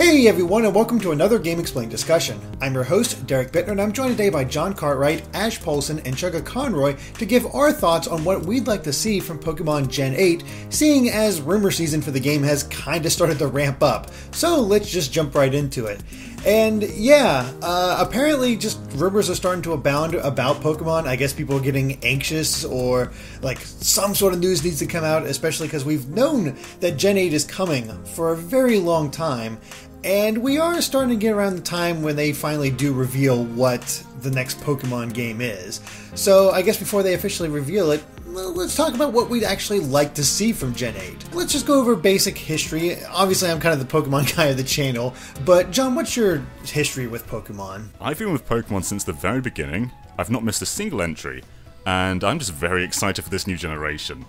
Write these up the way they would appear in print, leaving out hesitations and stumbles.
Hey everyone, and welcome to another GameXplain discussion. I'm your host, Derek Bittner, and I'm joined today by John Cartwright, Ash Paulson, and Chuggaaconroy to give our thoughts on what we'd like to see from Pokémon Gen 8, seeing as rumor season for the game has kinda started to ramp up. So let's just jump right into it. And yeah, apparently just rumors are starting to abound about Pokemon. I guess people are getting anxious, or like some sort of news needs to come out, especially because we've known that Gen 8 is coming for a very long time. And we are starting to get around the time when they finally do reveal what the next Pokemon game is. So I guess before they officially reveal it, let's talk about what we'd actually like to see from Gen 8. Let's just go over basic history. Obviously, I'm kind of the Pokemon guy of the channel, but John, what's your history with Pokemon? I've been with Pokemon since the very beginning. I've not missed a single entry, and I'm just very excited for this new generation.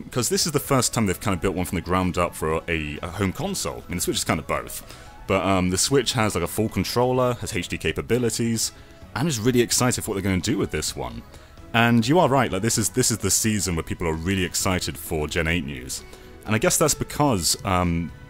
Because this is the first time they've kind of built one from the ground up for a home console. I mean, the Switch is kind of both. But the Switch has like a full controller, has HD capabilities. I'm just really excited for what they're going to do with this one. And you are right, like this is the season where people are really excited for Gen 8 news. And I guess that's because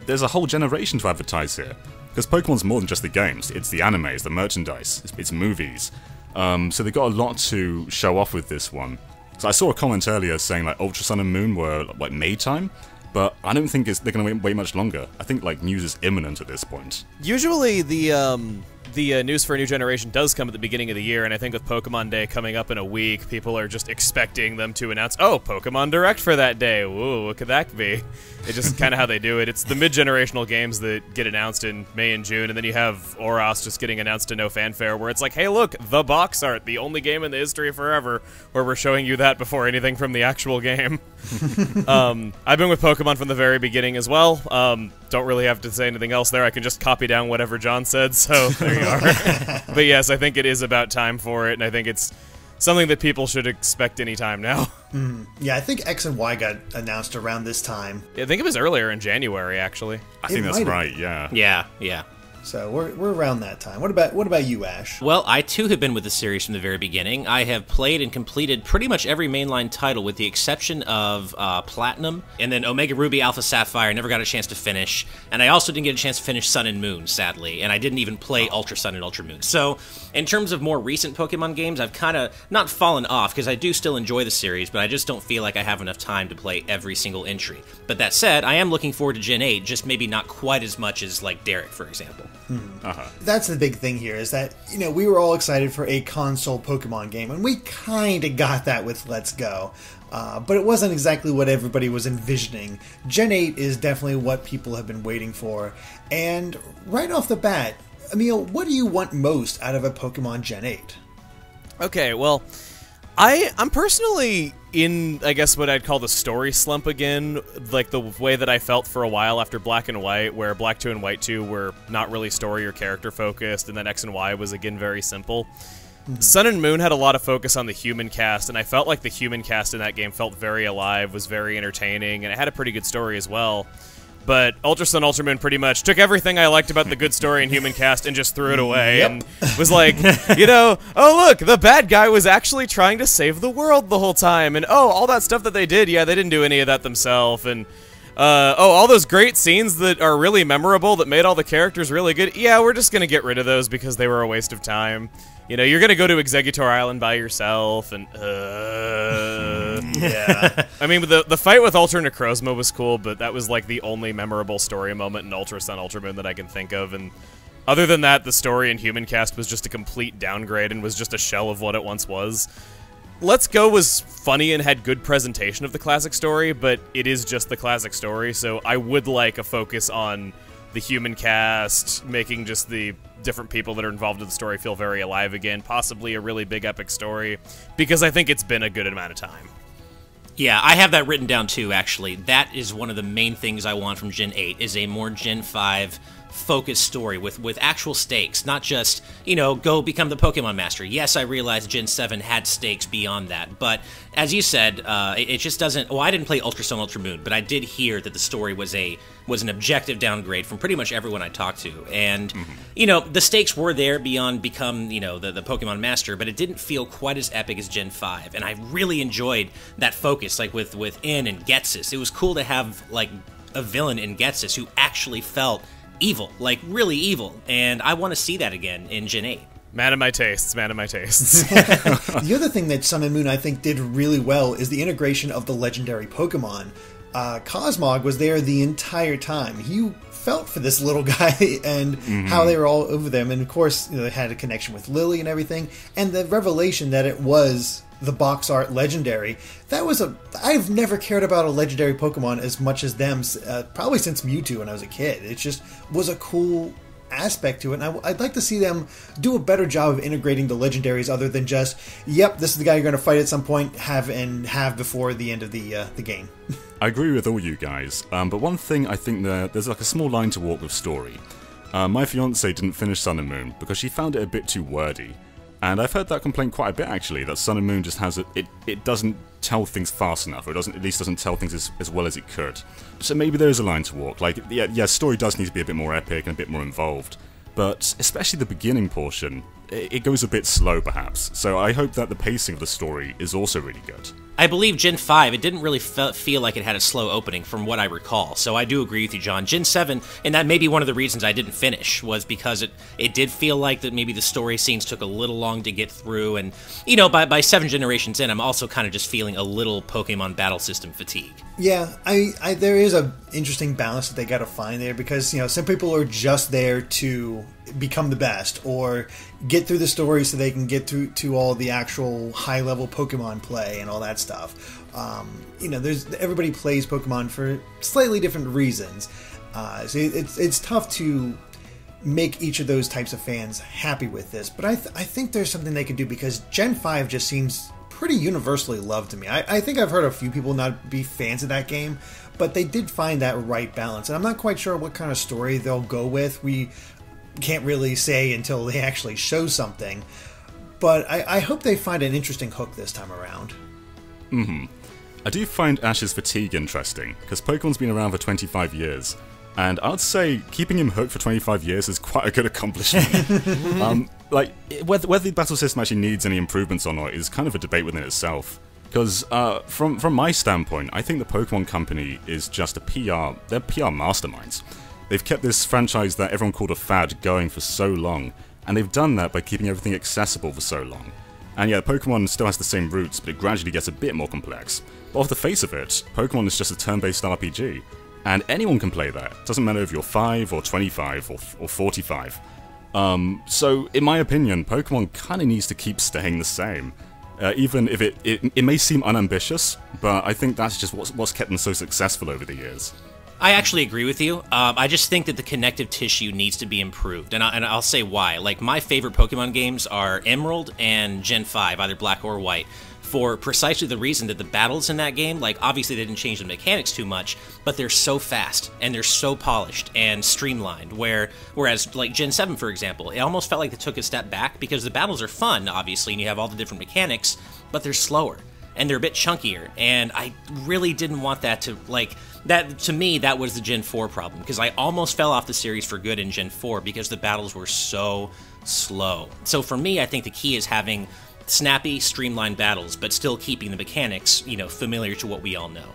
there's a whole generation to advertise here. Because Pokemon's more than just the games, it's the animes, the merchandise, it's movies. So they've got a lot to show off with this one. So I saw a comment earlier saying like Ultra Sun and Moon were like May time, but I don't think they're going to wait much longer. I think like news is imminent at this point. Usually the news for a new generation does come at the beginning of the year, and I think with Pokemon Day coming up in a week, people are just expecting them to announce, oh, Pokemon Direct for that day. Ooh, what could that be? It's just kind of how they do it. It's the mid-generational games that get announced in May and June, and then you have Oros just getting announced to no fanfare, where it's like, hey, look, the box art, the only game in the history of forever, where we're showing you that before anything from the actual game. I've been with Pokemon from the very beginning as well. Don't really have to say anything else there. I can just copy down whatever John said, so there you are. But yes, I think it is about time for it, and I think it's something that people should expect any time now. Yeah, I think X and Y got announced around this time. I think it was earlier in January, actually. I think that's right, yeah. Yeah. So we're around that time. What about you, Ash? Well, I too have been with the series from the very beginning. I have played and completed pretty much every mainline title with the exception of Platinum, and then Omega Ruby, Alpha Sapphire, never got a chance to finish, and I also didn't get a chance to finish Sun and Moon, sadly, and I didn't even play Ultra Sun and Ultra Moon. So, in terms of more recent Pokemon games, I've kind of not fallen off, because I do still enjoy the series, but I just don't feel like I have enough time to play every single entry. But that said, I am looking forward to Gen 8, just maybe not quite as much as, like, Derek, for example. That's the big thing here, is that, we were all excited for a console Pokemon game, and we kind of got that with Let's Go. But it wasn't exactly what everybody was envisioning. Gen 8 is definitely what people have been waiting for. And right off the bat, Emil, what do you want most out of a Pokemon Gen 8? Okay, well, I'm personally in, I guess, what I'd call the story slump again, like the way that I felt for a while after Black and White, where Black 2 and White 2 were not really story or character focused, and then X and Y was, again, very simple. Sun and Moon had a lot of focus on the human cast, and I felt like the human cast in that game felt very alive, was very entertaining, and it had a pretty good story as well. But Ultra Sun, Ultra Moon pretty much took everything I liked about the good story and human cast and just threw it away, and was like, oh look, the bad guy was actually trying to save the world the whole time, and oh, all that stuff that they did, yeah, they didn't do any of that themselves, and all those great scenes that are really memorable that made all the characters really good, yeah, we're just gonna get rid of those because they were a waste of time. You're gonna go to Exeggutor Island by yourself, and yeah. I mean, the fight with Ultra Necrozma was cool, but that was like the only memorable story moment in Ultra Sun, Ultra Moon that I can think of, and other than that, the story and human cast was just a complete downgrade and was just a shell of what it once was. Let's Go was funny and had good presentation of the classic story, but it is just the classic story, so I would like a focus on the human cast, making just the different people that are involved in the story feel very alive again, possibly a really big epic story, because I think it's been a good amount of time. Yeah, I have that written down too, actually. That is one of the main things I want from Gen 8, is a more Gen 5 focused story with actual stakes, not just, go become the Pokemon Master. Yes, I realize Gen 7 had stakes beyond that, but as you said, it just doesn't... Well, I didn't play Ultra Sun, Ultra Moon, but I did hear that the story was an objective downgrade from pretty much everyone I talked to, and, the stakes were there beyond become, the Pokemon Master, but it didn't feel quite as epic as Gen 5, and I really enjoyed that focus, like with In and Getsus. It was cool to have, like, a villain in Getsus who actually felt evil, like really evil, and I want to see that again in Gen 8. Man of my tastes, man of my tastes. The other thing that Sun and Moon, I think, did really well is the integration of the legendary Pokemon. Cosmog was there the entire time. You felt for this little guy and how they were all over them. And of course, they had a connection with Lily and everything. And the revelation that it was the box art legendary, I've never cared about a legendary Pokemon as much as them, probably since Mewtwo when I was a kid. It just was a cool aspect to it, and I'd like to see them do a better job of integrating the legendaries other than just, yep, this is the guy you're going to fight at some point, have before the end of the game. I agree with all you guys, but one thing I think there's like a small line to walk with story. My fiance didn't finish Sun and Moon because she found it a bit too wordy. And I've heard that complaint quite a bit, actually, that Sun and Moon just has it doesn't tell things fast enough, or it at least doesn't tell things as well as it could. So maybe there is a line to walk. Like, yeah, story does need to be a bit more epic and a bit more involved, but especially the beginning portion, it goes a bit slow, perhaps. So I hope that the pacing of the story is also really good. I believe Gen 5, it didn't really feel like it had a slow opening from what I recall, so I do agree with you, John. Gen 7, and that may be one of the reasons I didn't finish, was because it did feel like that maybe the story scenes took a little long to get through, and, by 7 generations in, I'm also kind of just feeling a little Pokemon battle system fatigue. Yeah, there is a interesting balance that they got to find there, because, some people are just there to become the best, or get through the story so they can get to all the actual high-level Pokemon play and all that stuff. Everybody plays Pokemon for slightly different reasons, so it's tough to make each of those types of fans happy with this. But I think there's something they could do, because Gen 5 just seems pretty universally loved to me. I think I've heard a few people not be fans of that game, but they did find that right balance, and I'm not quite sure what kind of story they'll go with. We can't really say until they actually show something, but I hope they find an interesting hook this time around. I do find Ash's fatigue interesting, because Pokemon's been around for 25 years, and I'd say keeping him hooked for 25 years is quite a good accomplishment. Whether the battle system actually needs any improvements or not is kind of a debate within itself. Because from my standpoint, I think the Pokemon Company is just they're PR masterminds. They've kept this franchise that everyone called a fad going for so long, and they've done that by keeping everything accessible for so long. And yeah, Pokemon still has the same roots, but it gradually gets a bit more complex. But off the face of it, Pokemon is just a turn-based RPG, and anyone can play that. It doesn't matter if you're 5 or 25 or 45. So, in my opinion, Pokemon kind of needs to keep staying the same. Even if it may seem unambitious, but I think that's just what's kept them so successful over the years. I actually agree with you. I just think that the connective tissue needs to be improved, and I'll say why. Like, my favorite Pokemon games are Emerald and Gen 5, either Black or White, for precisely the reason that the battles in that game, like, obviously they didn't change the mechanics too much, but they're so fast, and they're so polished and streamlined, whereas, like, Gen 7, for example, it almost felt like they took a step back, because the battles are fun, obviously, and you have all the different mechanics, but they're slower, and they're a bit chunkier, and I really didn't want that to, like... That, to me, that was the Gen 4 problem, because I almost fell off the series for good in Gen 4 because the battles were so slow. So for me, I think the key is having snappy, streamlined battles, but still keeping the mechanics, familiar to what we all know.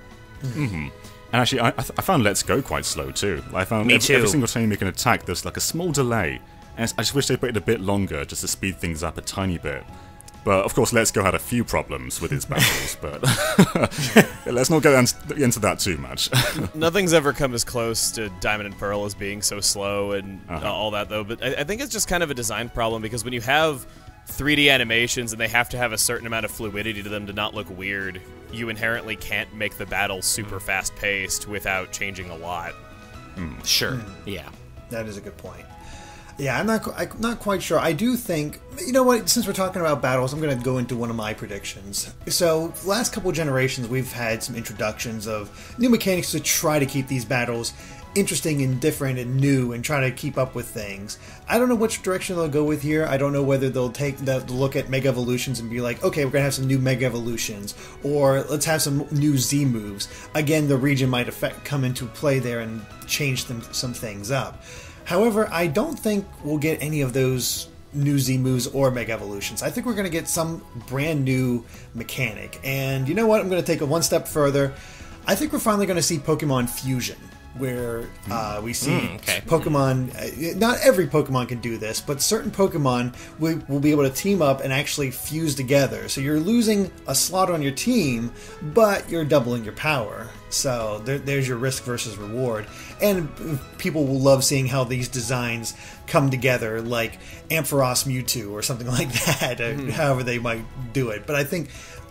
And actually, I found Let's Go quite slow too. I found every single time you make an attack, there's like a small delay, and I just wish they'd waited a bit longer just to speed things up a tiny bit. But of course, Let's Go had a few problems with its battles, but let's not get into that too much. Nothing's ever come as close to Diamond and Pearl as being so slow and all that, though. But I think it's just kind of a design problem, because when you have 3D animations and they have to have a certain amount of fluidity to them to not look weird, you inherently can't make the battle super fast-paced without changing a lot. Sure, yeah. That is a good point. Yeah, I'm not quite sure. I do think, you know what, since we're talking about battles, I'm going to go into one of my predictions. So, last couple generations, we've had some introductions of new mechanics to try to keep these battles interesting and different and new and try to keep up with things. I don't know which direction they'll go with here. I don't know whether they'll take the look at Mega Evolutions and be like, okay, we're going to have some new Mega Evolutions, or let's have some new Z moves. Again, the region might come into play there and change some things up. However, I don't think we'll get any of those new Z moves or Mega Evolutions. I think we're going to get some brand new mechanic. And you know what? I'm going to take it one step further. I think we're finally going to see Pokemon Fusion. where we see okay. Pokemon. Not every Pokemon can do this, but certain Pokemon will be able to team up and actually fuse together. So you're losing a slot on your team, but you're doubling your power. So there's your risk versus reward. And people will love seeing how these designs come together, like Ampharos Mewtwo or something like that, however they might do it. But I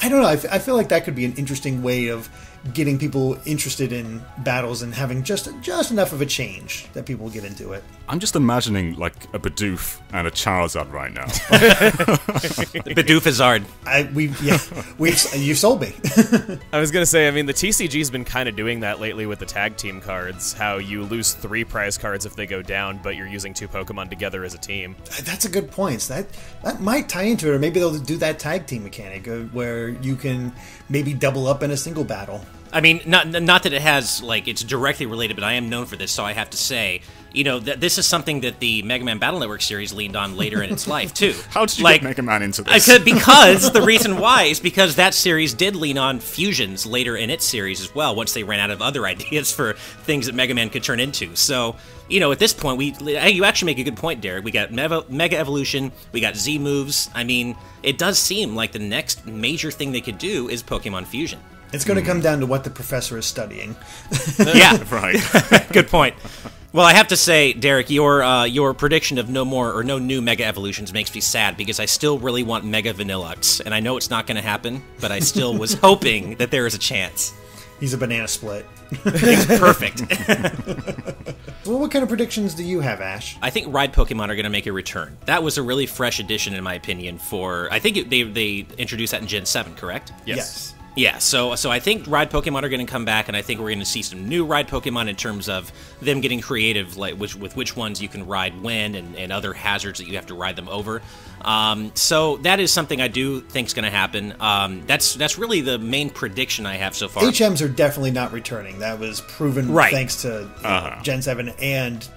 don't know, I feel like that could be an interesting way of getting people interested in battles and having just enough of a change that people will get into it. I'm just imagining like a Bidoof and a Charizard right now. Bidoofazard. You sold me. I was gonna say, I mean, the TCG's been kind of doing that lately with the tag team cards. How you lose 3 prize cards if they go down, but you're using 2 Pokemon together as a team. That's a good point. So that might tie into it, or maybe they'll do that tag team mechanic where you can maybe double up in a single battle. I mean, not that it has, like, it's directly related, but I am known for this, so I have to say, you know, this is something that the Mega Man Battle Network series leaned on later in its life, too. How did you get Mega Man into this? Because the reason why is because that series did lean on fusions later in its series as well, once they ran out of other ideas for things that Mega Man could turn into. So, you know, at this point, you actually make a good point, Derek. We got Mega Evolution, we got Z moves. I mean, it does seem like the next major thing they could do is Pokemon Fusion. It's going to come down to what the professor is studying. Yeah, right. Good point. Well, I have to say, Derek, your prediction of no new Mega Evolutions makes me sad because I still really want Mega Vanillux, and I know it's not going to happen, but I still was hoping that there is a chance. He's a banana split. It's perfect. Well, what kind of predictions do you have, Ash? I think Ride Pokemon are going to make a return. That was a really fresh addition, in my opinion. I think they introduced that in Gen 7, correct? Yes. Yeah, so I think Ride Pokemon are going to come back, and I think we're going to see some new Ride Pokemon in terms of them getting creative, like with which ones you can ride when, and other hazards that you have to ride them over. So that is something I do think is going to happen. That's really the main prediction I have so far. HMs are definitely not returning. That was proven thanks to Gen 7 and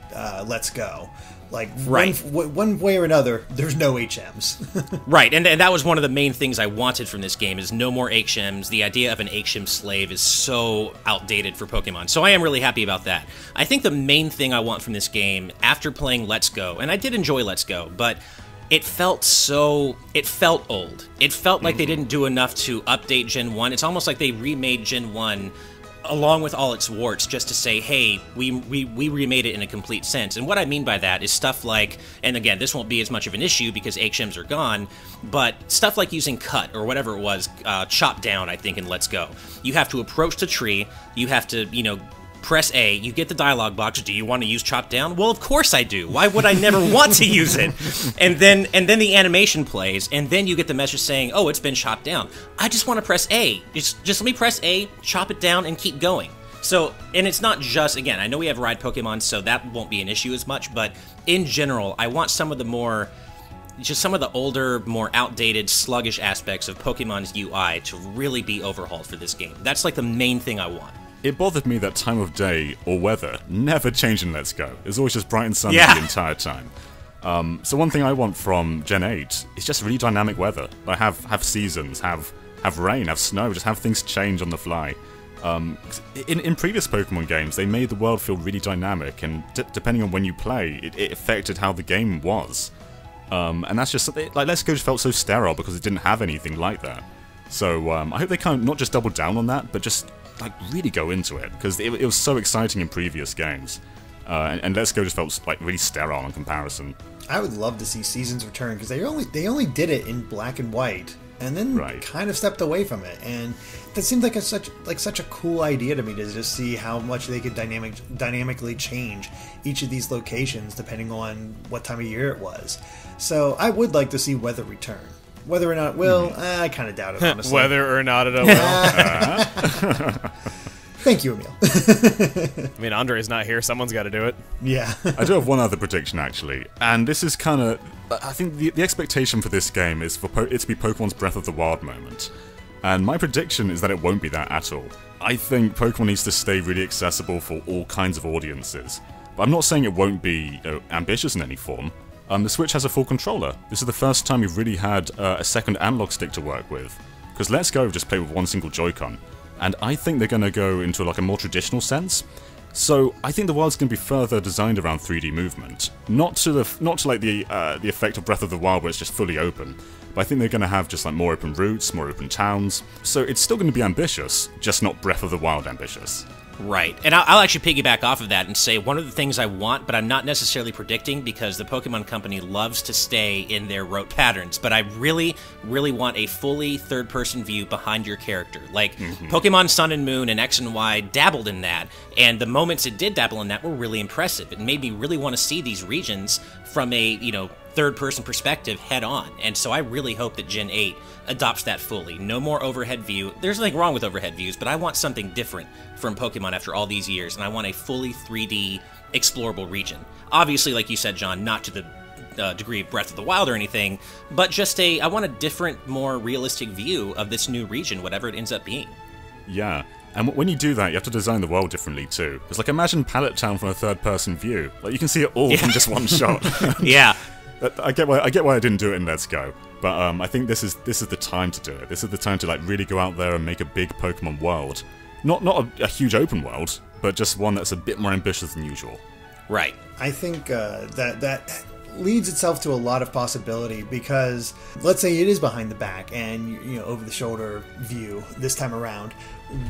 Let's Go. Like, one way or another, there's no HMs. Right, and that was one of the main things I wanted from this game, is no more HMs. The idea of an HM slave is so outdated for Pokemon, so I am really happy about that. I think the main thing I want from this game, after playing Let's Go, and I did enjoy Let's Go, but it felt old. It felt like they didn't do enough to update Gen 1. It's almost like they remade Gen 1 along with all its warts, just to say, hey, we remade it in a complete sense. And what I mean by that is stuff like, and again, this won't be as much of an issue because HMs are gone, but stuff like using cut, or whatever it was, chop down, I think, in Let's Go. You have to approach the tree, you have to, press A, you get the dialogue box, do you want to use chop down? Well, of course I do. Why would I never want to use it? And then the animation plays, and then you get the message saying, oh, it's been chopped down. I just want to press A. Just let me press A, chop it down, and keep going. So, and it's not just, again, I know we have Ride Pokemon, so that won't be an issue as much, but in general, I want some of the older, more outdated, sluggish aspects of Pokemon's UI to really be overhauled for this game. That's like the main thing I want. It bothered me that time of day or weather never changed in Let's Go. It was always just bright and sunny the entire time. So one thing I want from Gen 8 is just really dynamic weather. Like have seasons, have rain, have snow, just have things change on the fly. In previous Pokemon games, they made the world feel really dynamic, and depending on when you play, it affected how the game was. And that's just something, like, Let's Go just felt so sterile because it didn't have anything like that. So I hope they kind of not just double down on that, but just like really go into it, because it was so exciting in previous games, and Let's Go just felt like really sterile in comparison. I would love to see Seasons return, because they only did it in black and white, and then kind of stepped away from it, and that seemed like such a cool idea to me, to just see how much they could dynamically change each of these locations depending on what time of year it was. So I would like to see weather return. Whether or not it will, I kind of doubt it, honestly. Whether or not it will. Thank you, Emil. I mean, Andre's not here. Someone's got to do it. Yeah. I do have one other prediction, actually. And this is kind of... I think the expectation for this game is for it to be Pokemon's Breath of the Wild moment. And my prediction is that it won't be that at all. I think Pokemon needs to stay really accessible for all kinds of audiences. But I'm not saying it won't be ambitious in any form. The Switch has a full controller. This is the first time you've really had a second analog stick to work with. Because Let's Go just played with one single Joy-Con. And I think they're going to go into like a more traditional sense. So I think the world's going to be further designed around 3D movement, not to like the effect of Breath of the Wild where it's just fully open, but I think they're going to have just like more open routes, more open towns. So it's still going to be ambitious, just not Breath of the Wild ambitious. Right, and I'll actually piggyback off of that and say one of the things I want, but I'm not necessarily predicting because the Pokemon Company loves to stay in their rote patterns, but I really, really want a fully third-person view behind your character. Like, Pokemon Sun and Moon and X and Y dabbled in that, and the moments it did dabble in that were really impressive. It made me really want to see these regions from a, third-person perspective head-on, and so I really hope that Gen 8 adopts that fully. No more overhead view. There's nothing wrong with overhead views, but I want something different from Pokemon after all these years, and I want a fully 3D explorable region. Obviously, like you said, John, not to the degree of Breath of the Wild or anything, but just I want a different, more realistic view of this new region, whatever it ends up being. Yeah. And when you do that, you have to design the world differently too. It's like, imagine Pallet Town from a third-person view. Like, you can see it all from just one shot. Yeah. I get why I didn't do it in Let's Go, but I think this is the time to do it. This is the time to like really go out there and make a big Pokemon world, not a huge open world, but just one that's a bit more ambitious than usual. Right. I think that leads itself to a lot of possibility because let's say it is behind the back and over the shoulder view this time around.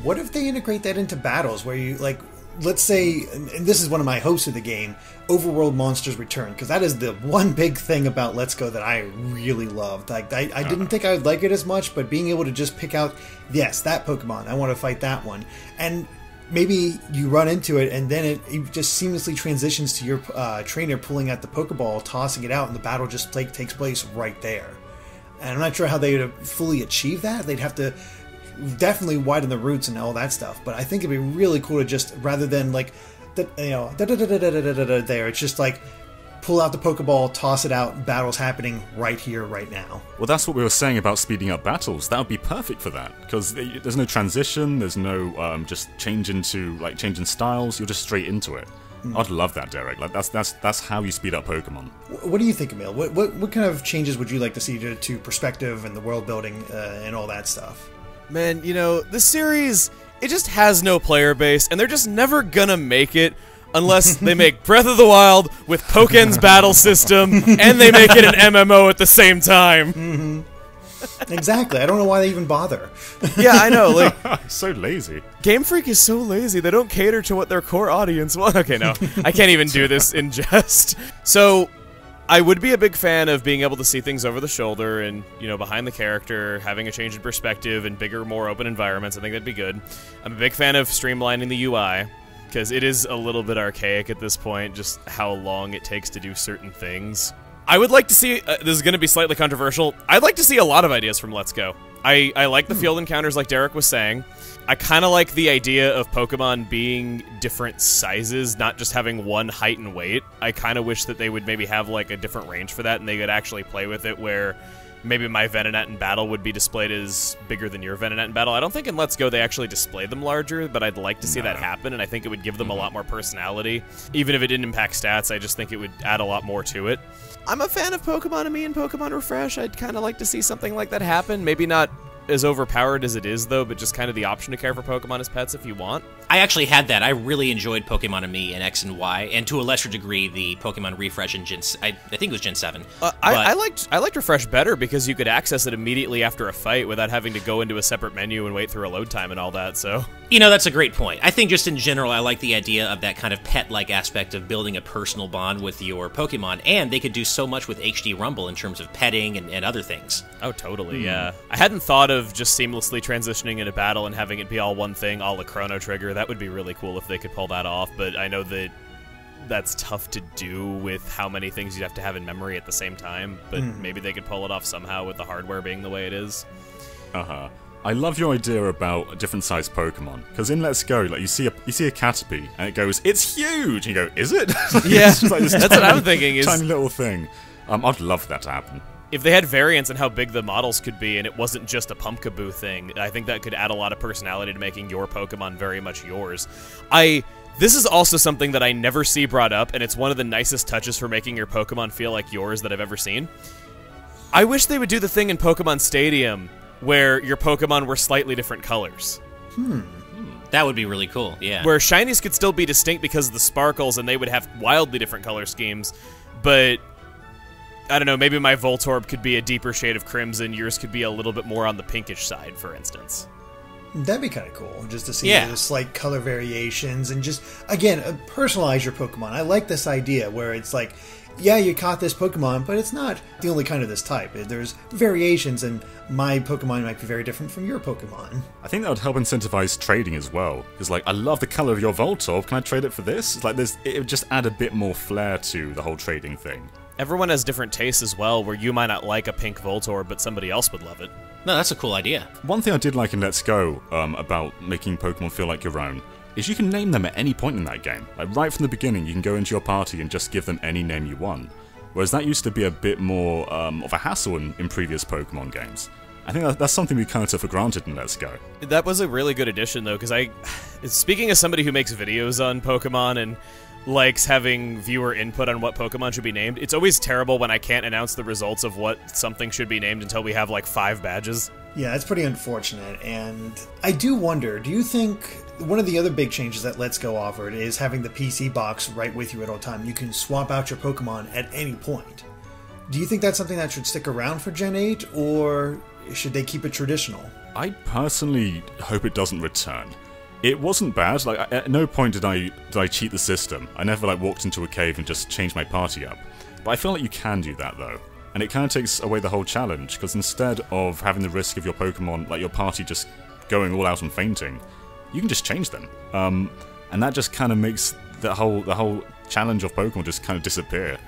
What if they integrate that into battles where you like? Let's say, and this is one of my hopes of the game, Overworld monsters return, because that is the one big thing about Let's Go that I really loved. Like, I didn't think I would like it as much, but being able to just pick out, yes, that Pokemon, I want to fight that one. And maybe you run into it, and then it just seamlessly transitions to your trainer pulling out the Pokeball, tossing it out, and the battle just takes place right there. And I'm not sure how they would fully achieve that. They'd have to definitely widen the routes and all that stuff, but I think it'd be really cool to just, rather than like there, it's just like pull out the Pokeball, toss it out, battles happening right here, right now. Well, that's what we were saying about speeding up battles. That would be perfect for that, because there's no transition, there's no just changing styles, you're just straight into it. I'd love that, Derek. Like that's how you speed up Pokemon. What do you think, Emil? What kind of changes would you like to see to perspective and the world building and all that stuff? Man, this series, it just has no player base, and they're just never gonna make it unless they make Breath of the Wild with Pokémon's battle system, and they make it an MMO at the same time. Mm-hmm. Exactly. I don't know why they even bother. Yeah, I know. Like, so lazy. Game Freak is so lazy. They don't cater to what their core audience wants. Okay, no. I can't even do this in jest. So, I would be a big fan of being able to see things over the shoulder and, behind the character, having a change in perspective and bigger, more open environments. I think that'd be good. I'm a big fan of streamlining the UI, because it is a little bit archaic at this point, just how long it takes to do certain things. I would like to see, this is going to be slightly controversial, I'd like to see a lot of ideas from Let's Go. I like the field encounters like Derek was saying. I kind of like the idea of Pokemon being different sizes, not just having one height and weight. I kind of wish that they would maybe have like a different range for that and they could actually play with it where maybe my Venonat in battle would be displayed as bigger than your Venonat in battle. I don't think in Let's Go they actually display them larger, but I'd like to see that happen, and I think it would give them a lot more personality. Even if it didn't impact stats, I just think it would add a lot more to it. I'm a fan of Pokemon Me and Pokemon Refresh. I'd kind of like to see something like that happen. Maybe not as overpowered as it is, though, but just kind of the option to care for Pokemon as pets if you want. I actually had that. I really enjoyed Pokemon Me and X and Y, and to a lesser degree, the Pokemon Refresh in I think it was Gen 7. I liked Refresh better because you could access it immediately after a fight without having to go into a separate menu and wait through a load time and all that, so... That's a great point. I think just in general, I like the idea of that kind of pet-like aspect of building a personal bond with your Pokemon, and they could do so much with HD Rumble in terms of petting and other things. Oh, totally, yeah. I hadn't thought of just seamlessly transitioning into battle and having it be all one thing, all the Chrono Trigger. That would be really cool if they could pull that off, but I know that that's tough to do with how many things you'd have to have in memory at the same time, but maybe they could pull it off somehow with the hardware being the way it is. I love your idea about different sized Pokemon, because in Let's Go, like you see a Caterpie and it goes, "It's huge," and you go, "Is it?" Yeah, it's just like this that's what I'm thinking. Is tiny little thing. I'd love that to happen. If they had variants in how big the models could be, and it wasn't just a Pumpkaboo thing, I think that could add a lot of personality to making your Pokemon very much yours. This is also something that I never see brought up, and it's one of the nicest touches for making your Pokemon feel like yours that I've ever seen. I wish they would do the thing in Pokemon Stadium where your Pokemon were slightly different colors. That would be really cool, yeah. Where shinies could still be distinct because of the sparkles, and they would have wildly different color schemes, but I don't know, maybe my Voltorb could be a deeper shade of crimson, yours could be a little bit more on the pinkish side, for instance. That'd be kind of cool, just to see Yeah. the slight color variations and just, again, personalize your Pokemon. I like this idea where it's like, yeah, you caught this Pokemon, but it's not the only kind of this type. There's variations, and my Pokemon might be very different from your Pokemon. I think that would help incentivize trading as well. Because, like, I love the color of your Voltorb. Can I trade it for this? It's like, it would just add a bit more flair to the whole trading thing. Everyone has different tastes as well, where you might not like a pink Voltorb, but somebody else would love it. No, that's a cool idea. One thing I did like in Let's Go about making Pokemon feel like your own is you can name them at any point in that game. Like, right from the beginning, you can go into your party and just give them any name you want. Whereas that used to be a bit more of a hassle in previous Pokemon games. I think that's something we kind of took for granted in Let's Go. That was a really good addition, though, because speaking as somebody who makes videos on Pokemon and likes having viewer input on what Pokemon should be named, it's always terrible when I can't announce the results of what something should be named until we have like 5 badges. Yeah, that's pretty unfortunate, and I do wonder, do you think one of the other big changes that Let's Go offered is having the PC box right with you at all time? You can swap out your Pokemon at any point. Do you think that's something that should stick around for Gen 8, or should they keep it traditional? I personally hope it doesn't return. It wasn't bad. Like, at no point did I cheat the system. I never like walked into a cave and just changed my party up. But I feel like you can do that though, and it kind of takes away the whole challenge, because instead of having the risk of your Pokemon, like your party, just going all out and fainting, you can just change them. And that just kind of makes the whole challenge of Pokemon just kind of disappear.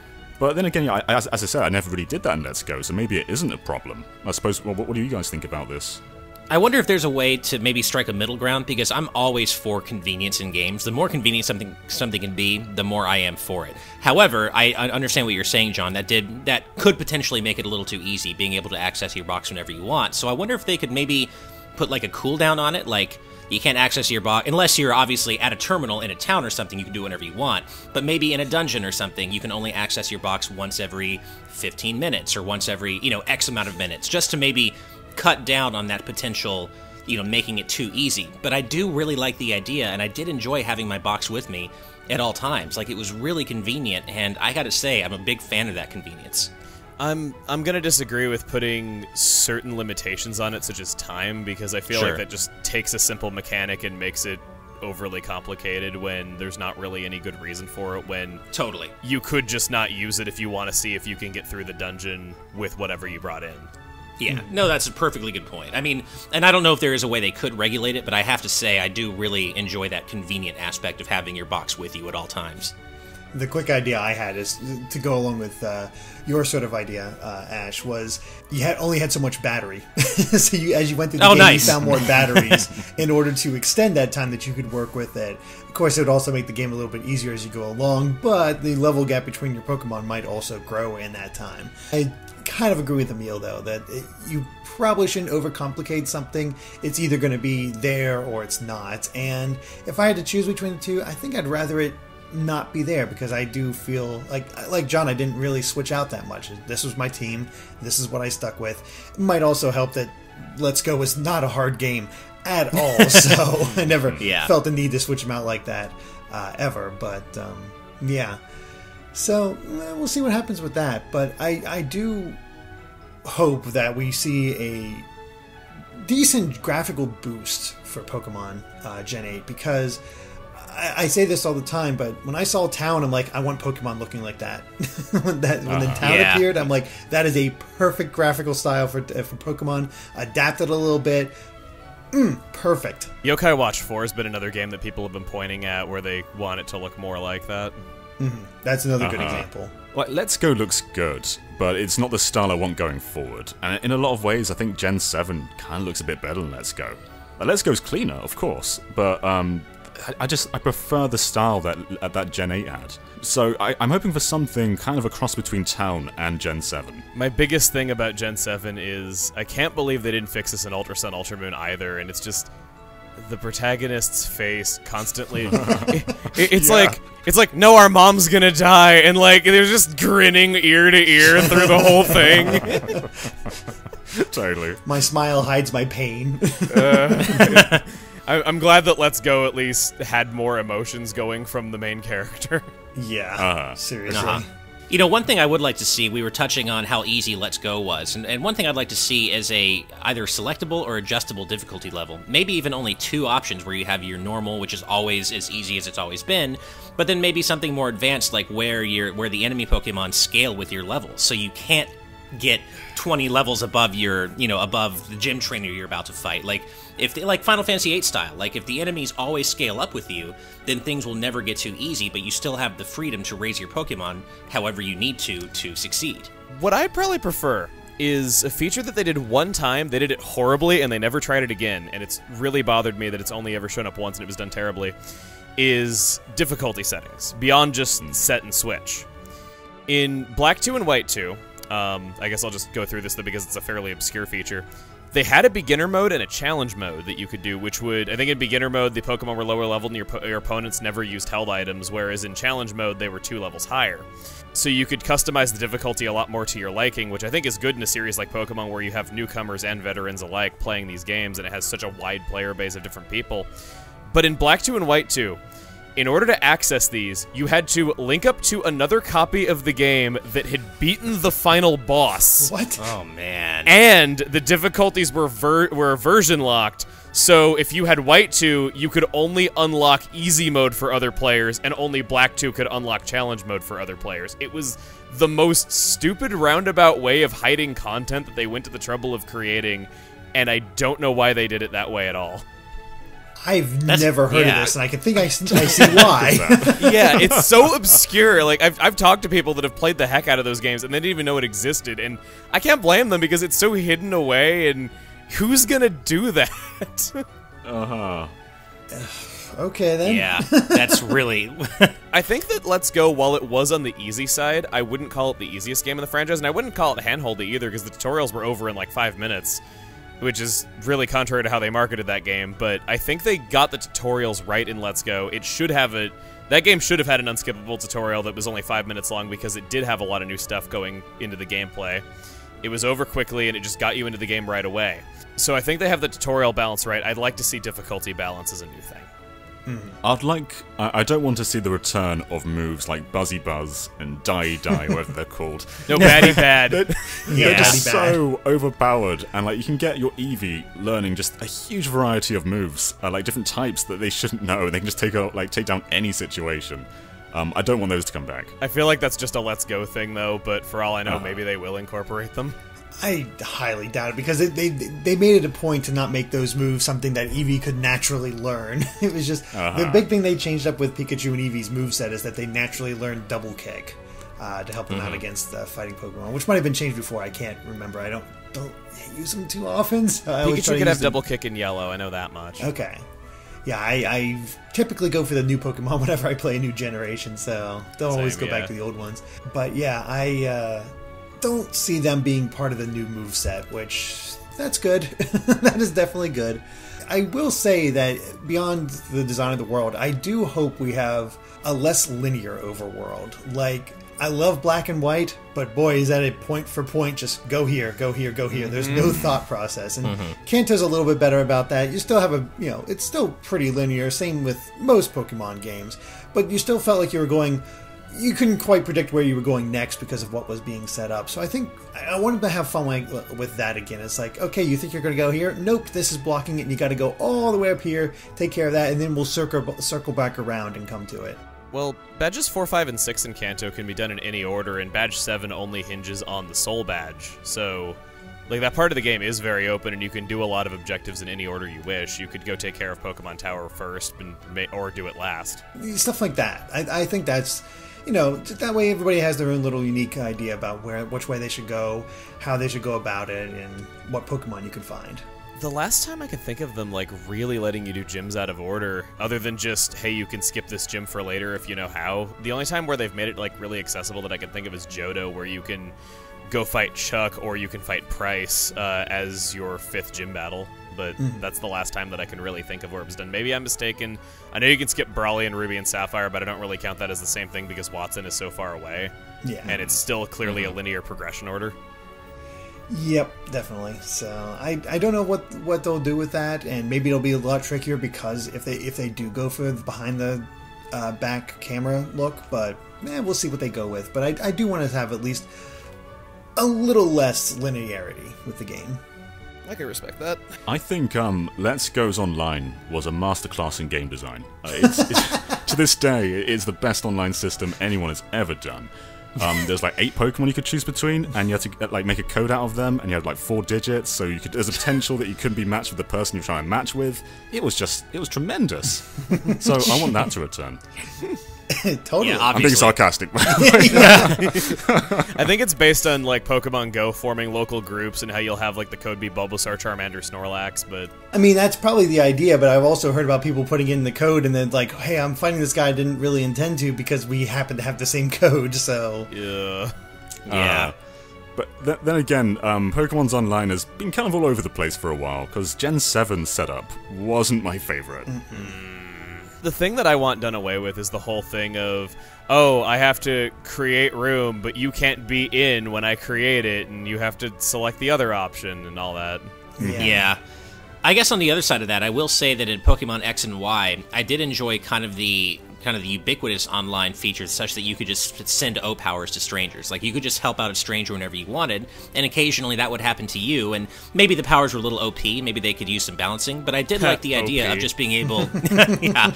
But then again, as I said, I never really did that in Let's Go, so maybe it isn't a problem. I suppose. Well, what do you guys think about this? I wonder if there's a way to maybe strike a middle ground, because I'm always for convenience in games. The more convenient something can be, the more I am for it. However, I understand what you're saying, John. That could potentially make it a little too easy, being able to access your box whenever you want. So I wonder if they could maybe put like a cooldown on it, like you can't access your box unless you're obviously at a terminal in a town or something. You can do whatever you want, but maybe in a dungeon or something, you can only access your box once every 15 minutes or once every X amount of minutes, just to maybe cut down on that potential, making it too easy. But I do really like the idea, and I did enjoy having my box with me at all times. Like, it was really convenient, and I gotta say, I'm a big fan of that convenience. I'm gonna disagree with putting certain limitations on it, such as time, because I feel Sure. like that just takes a simple mechanic and makes it overly complicated when there's not really any good reason for it, when Totally. you could just not use it if you want to see if you can get through the dungeon with whatever you brought in. Yeah, no, that's a perfectly good point. I mean, and I don't know if there is a way they could regulate it, but I have to say I do really enjoy that convenient aspect of having your box with you at all times. The quick idea I had is to go along with your sort of idea, Ash, was you only had so much battery. So as you went through the game, nice. you found more batteries in order to extend that time that you could work with it. Of course, it would also make the game a little bit easier as you go along, but the level gap between your Pokemon might also grow in that time. I kind of agree with Emil, though, that you probably shouldn't overcomplicate something. It's either going to be there or it's not. And if I had to choose between the two, I think I'd rather it not be there, because I do feel like John, I didn't really switch out that much. This was my team. This is what I stuck with. It might also help that Let's Go was not a hard game at all, so I never felt the need to switch them out like that ever. But yeah, so we'll see what happens with that. But I do hope that we see a decent graphical boost for Pokemon Gen 8, because I say this all the time, but when I saw Town, I'm like, I want Pokemon looking like that. when the Town appeared, I'm like, that is a perfect graphical style for Pokemon. Adapted a little bit. Perfect. Yokai Watch 4 has been another game that people have been pointing at where they want it to look more like that. That's another good example. Like, Let's Go looks good, but it's not the style I want going forward. And in a lot of ways, I think Gen 7 kind of looks a bit better than Let's Go. Like, Let's Go's cleaner, of course, but I prefer the style that Gen 8 had. So I'm hoping for something kind of a cross between Town and Gen 7. My biggest thing about Gen 7 is I can't believe they didn't fix this in Ultra Sun, Ultra Moon either, and it's just the protagonist's face constantly. It's like, no, our mom's gonna die, and like they're just grinning ear to ear through the whole thing. Totally. My smile hides my pain. I'm glad that Let's Go at least had more emotions going from the main character. Yeah, seriously. You know, one thing I would like to see, we were touching on how easy Let's Go was, and one thing I'd like to see is a either selectable or adjustable difficulty level. Maybe even only 2 options where you have your normal, which is always as easy as it's always been, but then maybe something more advanced like where the enemy Pokemon scale with your levels, so you can't get 20 levels above your, above the gym trainer you're about to fight. Like, if they, like Final Fantasy VIII style, like if the enemies always scale up with you, then things will never get too easy, but you still have the freedom to raise your Pokemon however you need to succeed. What I'd probably prefer is a feature that they did one time, they did it horribly, and they never tried it again, and it's really bothered me that it's only ever shown up once and it was done terribly, is difficulty settings, beyond just set and switch. In Black 2 and White 2, I guess I'll just go through this though because it's a fairly obscure feature. They had a beginner mode and a challenge mode that you could do, which would, I think in beginner mode, the Pokemon were lower leveled and your opponents never used held items, whereas in challenge mode, they were 2 levels higher. So you could customize the difficulty a lot more to your liking, which I think is good in a series like Pokemon where you have newcomers and veterans alike playing these games, and it has such a wide player base of different people. But in Black 2 and White 2, in order to access these, you had to link up to another copy of the game that had beaten the final boss. What? Oh, man. And the difficulties were version locked, so if you had White 2, you could only unlock easy mode for other players, and only Black 2 could unlock challenge mode for other players. It was the most stupid roundabout way of hiding content that they went to the trouble of creating, and I don't know why they did it that way at all. I've never heard of this, and I can think I see why. Yeah, it's so obscure. Like, I've talked to people that have played the heck out of those games, and they didn't even know it existed, and I can't blame them because it's so hidden away, and who's gonna do that? Okay, then. Yeah, that's really... I think that Let's Go, while it was on the easy side, I wouldn't call it the easiest game in the franchise, and I wouldn't call it handholdy either, because the tutorials were over in like 5 minutes. Which is really contrary to how they marketed that game, but I think they got the tutorials right in Let's Go. It should have that game should have had an unskippable tutorial that was only 5 minutes long because it did have a lot of new stuff going into the gameplay. It was over quickly and it just got you into the game right away. So I think they have the tutorial balance right. I'd like to see difficulty balance as a new thing. I don't want to see the return of moves like Buzzy Buzz and Die Die, whatever they're called. No, Batty Bad. They're just so overpowered, and like you can get your Eevee learning just a huge variety of moves, like different types that they shouldn't know. They can just take down any situation. I don't want those to come back. I feel like that's just a Let's Go thing, though. But for all I know, maybe they will incorporate them. I highly doubt it, because they made it a point to not make those moves something that Eevee could naturally learn. It was just the big thing they changed up with Pikachu and Eevee's moveset is that they naturally learned Double Kick to help them out against fighting Pokemon, which might have been changed before. I can't remember. I don't use them too often. So Pikachu could have Double Kick in Yellow. I know that much. Okay. Yeah, I typically go for the new Pokemon whenever I play a new generation, so don't always go back to the old ones. But yeah, I don't see them being part of the new moveset, which, that's good. That is definitely good. I will say that beyond the design of the world, I do hope we have a less linear overworld. Like, I love Black and White, but boy, is that a point for point, just go here, go here, go here. There's no thought process. And Kanto's a little bit better about that. You still have it's still pretty linear, same with most Pokemon games, but you still felt like you couldn't quite predict where you were going next because of what was being set up. So I think I wanted to have fun with that again. It's like, okay, you think you're going to go here? Nope, this is blocking it, and you got to go all the way up here, take care of that, and then we'll circle back around and come to it. Well, badges 4, 5, and 6 in Kanto can be done in any order, and badge 7 only hinges on the soul badge. So, like, that part of the game is very open, and you can do a lot of objectives in any order you wish. You could go take care of Pokemon Tower first, or do it last. Stuff like that. I think that's... that way everybody has their own little unique idea about which way they should go, how they should go about it, and what Pokemon you can find. The last time I could think of them, like, really letting you do gyms out of order, other than just, hey, you can skip this gym for later if you know how, the only time where they've made it, like, really accessible that I can think of is Johto, where you can go fight Chuck, or you can fight Price as your 5th gym battle. But that's the last time that I can really think of where it was done. Maybe I'm mistaken. I know you can skip Brawly and Ruby and Sapphire, but I don't really count that as the same thing because Watson is so far away. Yeah. And it's still clearly a linear progression order. Yep, definitely. So I don't know what they'll do with that, and maybe it'll be a lot trickier because if they do go for the behind the back camera look, but we'll see what they go with. But I do want to have at least a little less linearity with the game. I can respect that. I think Let's Go's Online was a masterclass in game design. It's to this day, it's the best online system anyone has ever done. There's like 8 Pokemon you could choose between, and you had to like make a code out of them, and you had like 4 digits, so there's a potential that you couldn't be matched with the person you're trying to match with. It was tremendous. So I want that to return. Totally. Yeah, I'm being sarcastic. I think it's based on like Pokemon Go forming local groups and how you'll have like the code be Bulbasaur, Charmander, Snorlax, but I mean, that's probably the idea, but I've also heard about people putting in the code and then like, hey, I'm fighting this guy I didn't really intend to because we happen to have the same code, so... Yeah. But then again, Pokemon's Online has been kind of all over the place for a while, because Gen 7 setup wasn't my favorite. The thing that I want done away with is the whole thing of, oh, I have to create room, but you can't be in when I create it, and you have to select the other option and all that. Yeah. I guess on the other side of that, I will say that in Pokemon X and Y, I did enjoy kind of the ubiquitous online features such that you could just send O-powers to strangers. Like, you could just help out a stranger whenever you wanted, and occasionally that would happen to you, and maybe the powers were a little OP, maybe they could use some balancing, but I did like the idea of just being able... yeah.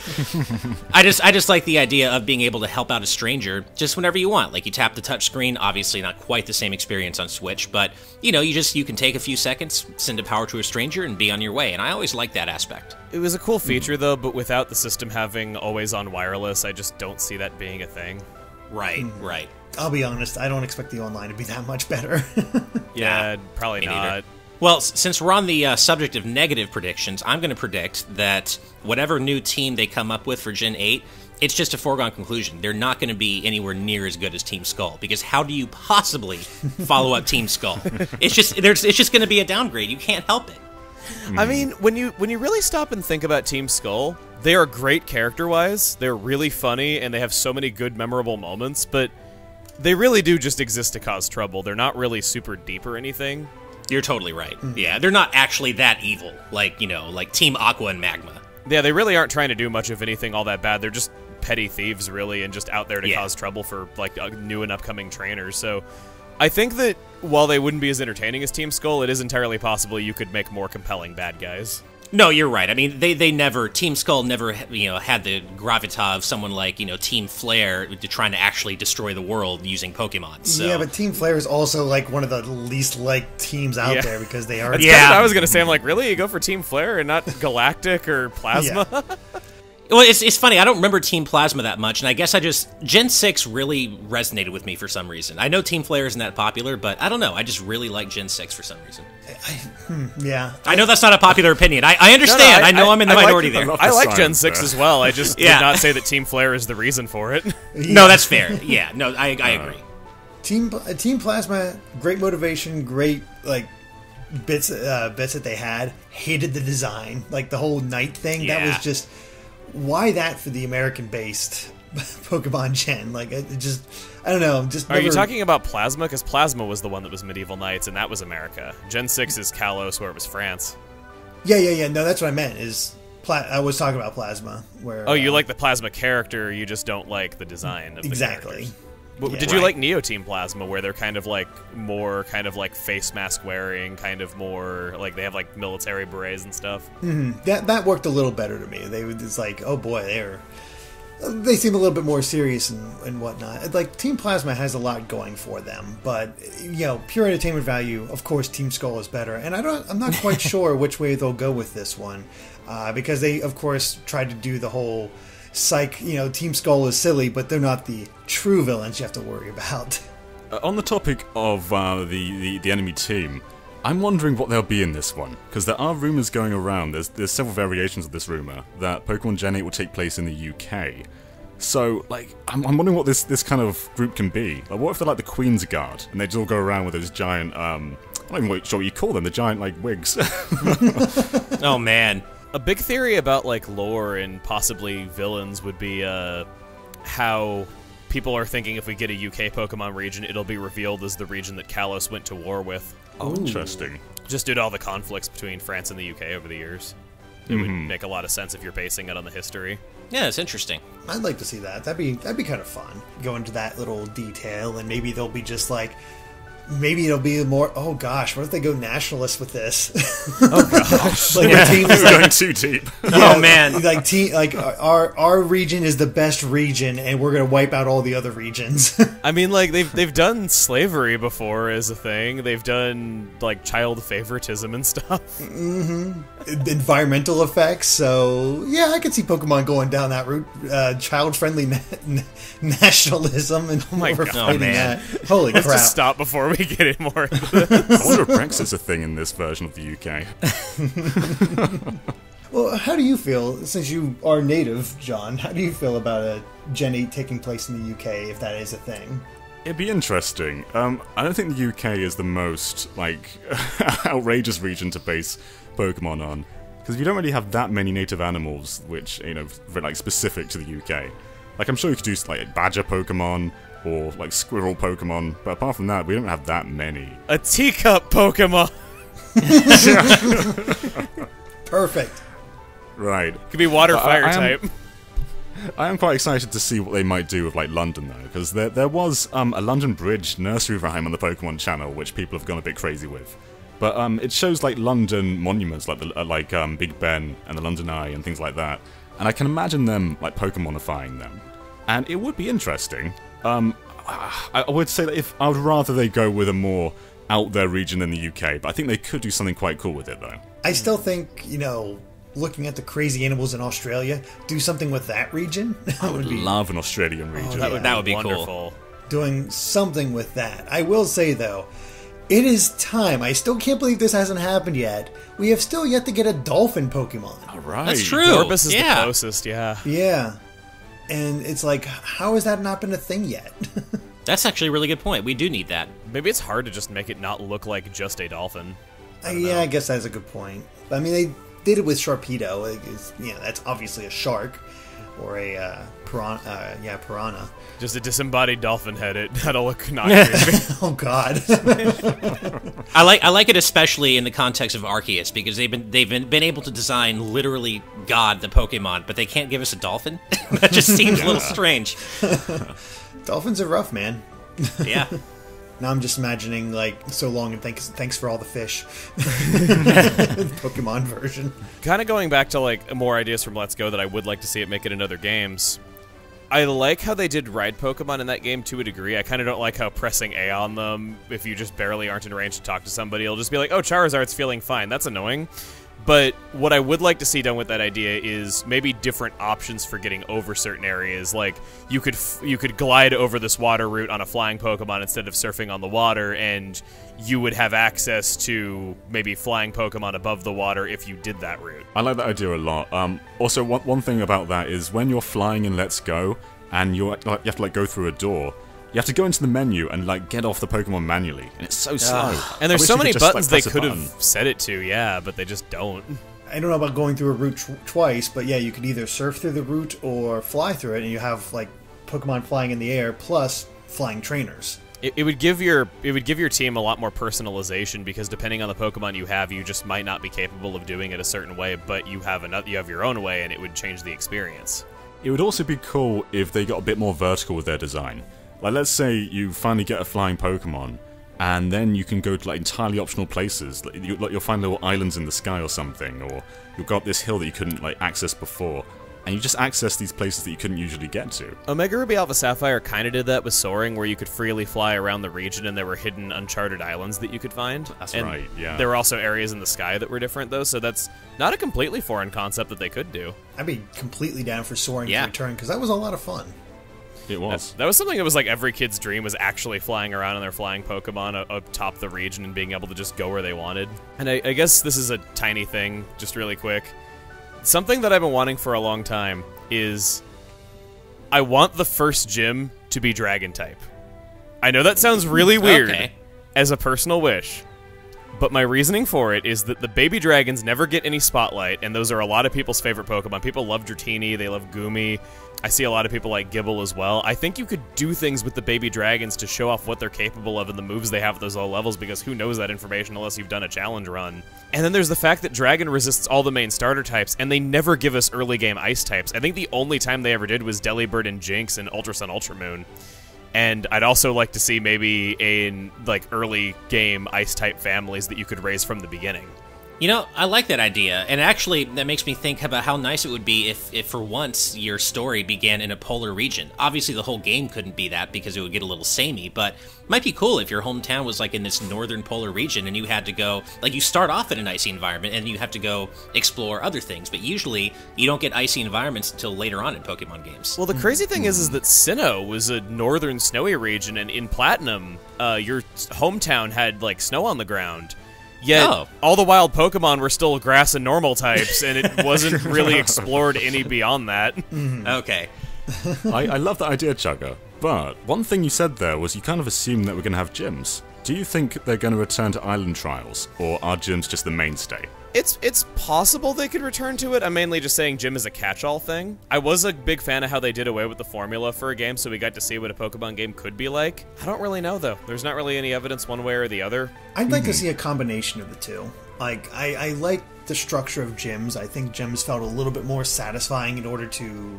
I just like the idea of being able to help out a stranger just whenever you want. Like, you tap the touchscreen, obviously not quite the same experience on Switch, but, you know, you can take a few seconds, send a power to a stranger, and be on your way, and I always like that aspect. It was a cool feature, though, but without the system having always-on wireless, I just don't see that being a thing. Right, right. I'll be honest, I don't expect the online to be that much better. Yeah, probably not. Neither. Well, since we're on the subject of negative predictions, I'm going to predict that whatever new team they come up with for Gen 8, it's just a foregone conclusion. They're not going to be anywhere near as good as Team Skull, because how do you possibly follow up Team Skull? It's just going to be a downgrade. You can't help it. I mean, when you really stop and think about Team Skull, they are great character-wise, they're really funny, and they have so many good, memorable moments, but they really do just exist to cause trouble. They're not really super deep or anything. You're totally right. Yeah, they're not actually that evil, like, you know, like Team Aqua and Magma. Yeah, they really aren't trying to do much of anything all that bad. They're just petty thieves, really, and just out there to cause trouble for, like, new and upcoming trainers, so... I think that while they wouldn't be as entertaining as Team Skull, it is entirely possible you could make more compelling bad guys. No, you're right. I mean, they never... Team Skull never, you know, had the gravitas of someone like, you know, Team Flare trying to actually destroy the world using Pokemon. So. Yeah, but Team Flare is also, like, one of the least liked teams out there because they are... That's kind of what I was going to say. I'm like, really? You go for Team Flare and not Galactic or Plasma? Well, it's funny. I don't remember Team Plasma that much, and I guess Gen 6 really resonated with me for some reason. I know Team Flare isn't that popular, but I don't know. I just really like Gen 6 for some reason. I know that's not a popular opinion. I understand. I know I'm in the minority there. I like Gen 6 as well. I just did not say that Team Flare is the reason for it. No, that's fair. Yeah, no, I agree. Team Plasma, great motivation, great, like, bits that they had. Hated the design. Like, the whole night thing, that was just... Why that for the American-based Pokemon Gen? Like, I don't know. Just Are you talking about Plasma? Because Plasma was the one that was Medieval Knights, and that was America. Gen 6 is Kalos, where it was France. Yeah. No, that's what I meant. I was talking about Plasma. Where you like the Plasma character, you just don't like the design of the characters. Did you like Neo Team Plasma, where they're kind of like more kind of like face mask wearing, kind of more like they have like military berets and stuff? That worked a little better to me. It's like, oh boy, they seem a little bit more serious and whatnot. Like, Team Plasma has a lot going for them, but, you know, pure entertainment value, of course, Team Skull is better. And I'm not quite sure which way they'll go with this one, because they, of course, tried to do the whole psych, you know, Team Skull is silly, but they're not the true villains you have to worry about. On the topic of the enemy team, I'm wondering what they'll be in this one, because there are rumours going around, there's several variations of this rumour, that Pokemon Gen 8 will take place in the UK. So, like, I'm wondering what this kind of group can be. Like, what if they're like the Queen's Guard, and they just all go around with those giant, I'm not even sure what you call them, the giant, like, wigs. Oh, man. A big theory about, like, lore and possibly villains would be, how people are thinking if we get a UK Pokemon region, it'll be revealed as the region that Kalos went to war with. Oh, interesting. Just due to all the conflicts between France and the UK over the years. It would make a lot of sense if you're basing it on the history. Yeah, it's interesting. I'd like to see that. That'd be kind of fun. Go into that little detail, and maybe they'll be just like, maybe it'll be more. Oh gosh, what if they go nationalist with this? Oh gosh, like the team is Going too deep. Oh man, like our region is the best region, and we're gonna wipe out all the other regions. I mean, like they've done slavery before as a thing. They've done like child favoritism and stuff. Environmental effects. So yeah, I could see Pokemon going down that route. Child-friendly nationalism, and my we're God. fighting Oh, man. that. Holy Let's crap! just stop before we get in more into this. I wonder if Brexit's a thing in this version of the UK. Well, how do you feel, since you are native, John? How do you feel about a Gen 8 taking place in the UK, if that is a thing? It'd be interesting. I don't think the UK is the most, like, outrageous region to base Pokemon on. Because you don't really have that many native animals which, you know, are, like, specific to the UK. Like, I'm sure you could do, like, badger Pokemon or, like, squirrel Pokemon, but apart from that, we don't have that many. A teacup Pokemon. Perfect. Right. Could be water But fire I am- type. I am quite excited to see what they might do with, like, London, though, because there was a London Bridge nursery rhyme on the Pokemon channel, which people have gone a bit crazy with. But it shows, like, London monuments, like Big Ben and the London Eye and things like that. And I can imagine them, like, Pokemonifying them. And it would be interesting. I would say that if I would rather they go with a more out there region than the UK, but I think they could do something quite cool with it, though. I still think, you know, looking at the crazy animals in Australia, do something with that region. I would love an Australian region. that would be wonderful. cool. Doing something with that. I will say, though, it is time. I still can't believe this hasn't happened yet. We have still yet to get a dolphin Pokemon. All right. That's true. Corvus is the Yeah. closest, yeah. Yeah. And it's like, how has that not been a thing yet? That's actually a really good point. We do need that. Maybe it's hard to just make it not look like just a dolphin. Yeah, I guess that's a good point. I mean, they did it with Sharpedo. That's obviously a shark. Or a piranha. Just a disembodied dolphin head. That'll look not creepy. Oh God! I like it especially in the context of Arceus because they've been able to design literally God the Pokemon, but they can't give us a dolphin. That just seems a little strange. Dolphins are rough, man. Yeah. Now I'm just imagining, like, so long and thanks for all the fish. Pokemon version. Kind of going back to like more ideas from Let's Go that I would like to see it make it in other games. I like how they did ride Pokemon in that game to a degree. I kind of don't like how pressing A on them, if you just barely aren't in range to talk to somebody, it'll just be like, oh, Charizard's feeling fine. That's annoying. But what I would like to see done with that idea is maybe different options for getting over certain areas. Like, you could glide over this water route on a flying Pokemon instead of surfing on the water, and you would have access to maybe flying Pokemon above the water if you did that route. I like that idea a lot. Also, one thing about that is when you're flying in Let's Go, and you have to like go through a door, you have to go into the menu and like get off the Pokemon manually, and it's so slow. And there's I wish so you many could just, buttons like, they press a could have button. set it to, yeah, but they just don't. I don't know about going through a route twice, but yeah, you could either surf through the route or fly through it, and you have like Pokemon flying in the air plus flying trainers. It would give your team a lot more personalization because depending on the Pokemon you have, you just might not be capable of doing it a certain way, but you have your own way, and it would change the experience. It would also be cool if they got a bit more vertical with their design. Like, let's say you finally get a flying Pokemon, and then you can go to like entirely optional places. Like, you'll find little islands in the sky or something, or you'll go up this hill that you couldn't like access before, and you just access these places that you couldn't usually get to. Omega Ruby Alpha Sapphire kind of did that with Soaring, where you could freely fly around the region and there were hidden uncharted islands that you could find. That's and right, yeah. There were also areas in the sky that were different, though, so that's not a completely foreign concept that they could do. I'd be completely down for Soaring Yeah. to return, because that was a lot of fun. It was. That was something that was like every kid's dream, was actually flying around on their flying Pokemon atop the region and being able to just go where they wanted. And I guess this is a tiny thing, just really quick. Something that I've been wanting for a long time is I want the first gym to be Dragon type. I know that sounds really weird as a personal wish, but my reasoning for it is that the baby dragons never get any spotlight, and those are a lot of people's favorite Pokemon. People love Dratini, they love Goomy. I see a lot of people like Gibble as well. I think you could do things with the baby dragons to show off what they're capable of and the moves they have at those low levels, because who knows that information unless you've done a challenge run. And then there's the fact that Dragon resists all the main starter types, and they never give us early game ice types. I think the only time they ever did was Delibird and Jinx and Ultra Sun, Ultra Moon. And I'd also like to see maybe in like early game ice type families that you could raise from the beginning. You know, I like that idea, and actually that makes me think about how nice it would be if for once your story began in a polar region. Obviously the whole game couldn't be that because it would get a little samey, but it might be cool if your hometown was like in this northern polar region and you had to go, like you start off in an icy environment and you have to go explore other things, but usually you don't get icy environments until later on in Pokemon games. Well, the crazy thing is that Sinnoh was a northern snowy region, and in Platinum, your hometown had like snow on the ground. Yet, all the wild Pokemon were still grass and normal types, and it wasn't really explored any beyond that. Okay. I love that idea, Chugga. But one thing you said there was you kind of assumed that we're going to have gyms. Do you think they're going to return to island trials, or are gyms just the mainstay? It's possible they could return to it. I'm mainly just saying gym is a catch-all thing. I was a big fan of how they did away with the formula for a game, so we got to see what a Pokemon game could be like. I don't really know, though. There's not really any evidence one way or the other. I'd like to see a combination of the two. Like, I like the structure of gyms. I think gyms felt a little bit more satisfying in order to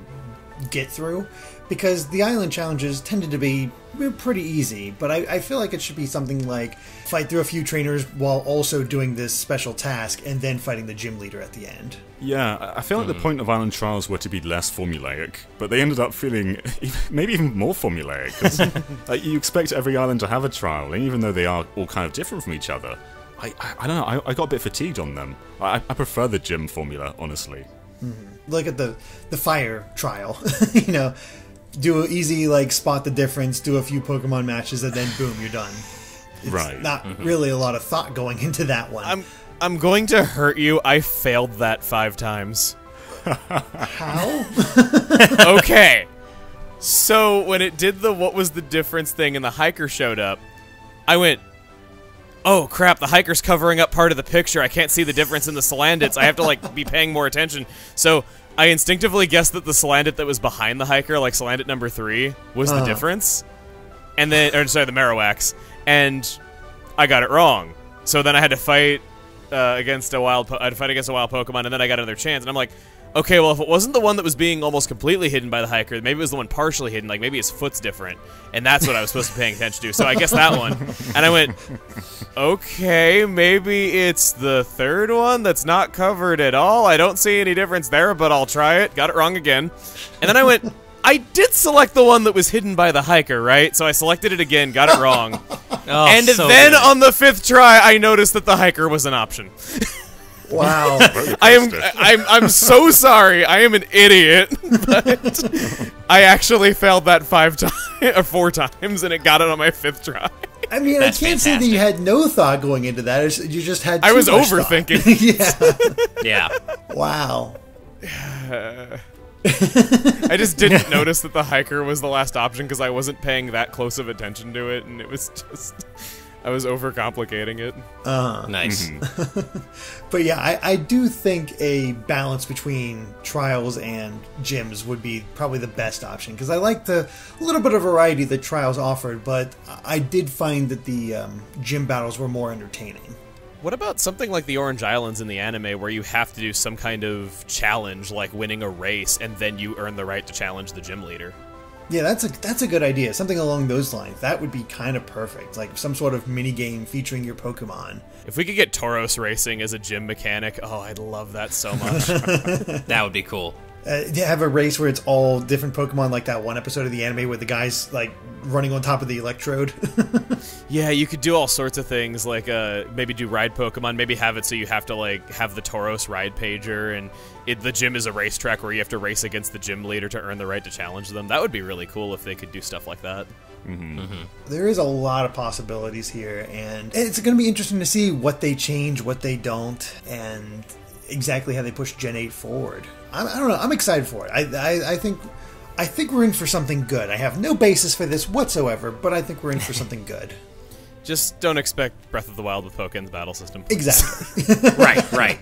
get through, because the island challenges tended to be pretty easy, but I feel like it should be something like fight through a few trainers while also doing this special task and then fighting the gym leader at the end. Yeah, I feel like the point of island trials were to be less formulaic, but they ended up feeling maybe even more formulaic. 'Cause, you expect every island to have a trial, and even though they are all kind of different from each other, I don't know, I got a bit fatigued on them. I prefer the gym formula, honestly. Look at the fire trial. You know, do an easy, like, spot the difference, do a few Pokemon matches, and then boom, you're done. It's right. not really a lot of thought going into that one. I'm going to hurt you. I failed that 5 times. How? Okay. So when it did the what was the difference thing and the hiker showed up, I went, oh crap, the hiker's covering up part of the picture. I can't see the difference in the Salandits. I have to like be paying more attention. So I instinctively guessed that the Salandit that was behind the hiker, like Salandit number 3, was the difference. And then, or sorry, the Marowaks. And I got it wrong. So then I had to fight against a wild Pokemon, and then I got another chance. And I'm like, okay, well, if it wasn't the one that was being almost completely hidden by the hiker, maybe it was the one partially hidden, like maybe his foot's different, and that's what I was supposed to be paying attention to. So I guess that one. And I went, okay, maybe it's the third one that's not covered at all. I don't see any difference there, but I'll try it. Got it wrong again. And then I went, I did select the one that was hidden by the hiker, right? So I selected it again, got it wrong. And so then good. On the 5th try, I noticed that the hiker was an option. Wow. I'm so sorry. I am an idiot. But I actually failed that 4 times, and it got it on my 5th try. I mean, That's I can't say that you had no thought going into that. You just had too I was much overthinking. Yeah. Yeah. Wow. I just didn't notice that the hiker was the last option because I wasn't paying that close of attention to it, and it was just... I was overcomplicating it. Nice. But yeah, I do think a balance between trials and gyms would be probably the best option, because I like the little bit of variety that trials offered, but I did find that the gym battles were more entertaining. What about something like the Orange Islands in the anime, where you have to do some kind of challenge, like winning a race, and then you earn the right to challenge the gym leader? Yeah, that's a good idea. Something along those lines. That would be kind of perfect. Like some sort of mini game featuring your Pokemon. If we could get Tauros racing as a gym mechanic, oh, I'd love that so much. That would be cool. Have a race where it's all different Pokemon, like that one episode of the anime where the guy's like running on top of the electrode. Yeah, you could do all sorts of things, like maybe do ride Pokemon, maybe have it so you have to like have the Tauros ride pager, and the gym is a racetrack where you have to race against the gym leader to earn the right to challenge them. That would be really cool if they could do stuff like that. There is a lot of possibilities here, and it's going to be interesting to see what they change, what they don't, and exactly how they push Gen 8 forward. I don't know. I'm excited for it. I think we're in for something good. I have no basis for this whatsoever, but I think we're in for something good. Just don't expect Breath of the Wild with Pokemon's battle system. Exactly. Right.